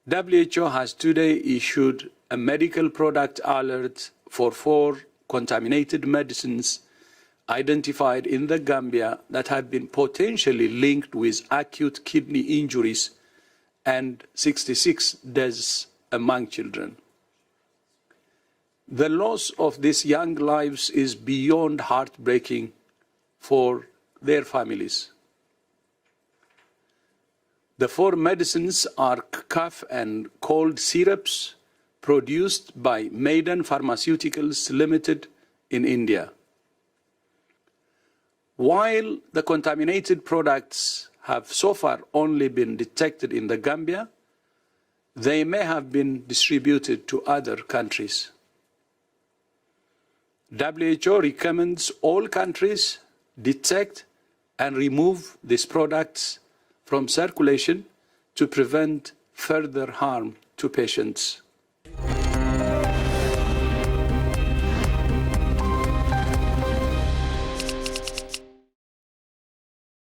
WHO has today issued a medical product alert for 4 contaminated medicines identified in the Gambia that have been potentially linked with acute kidney injuries and 66 deaths among children. The loss of these young lives is beyond heartbreaking for their families. The 4 medicines are cough and cold syrups produced by Maiden Pharmaceuticals Limited in India. While the contaminated products have so far only been detected in the Gambia, they may have been distributed to other countries. WHO recommends all countries detect and remove these products from circulation to prevent further harm to patients.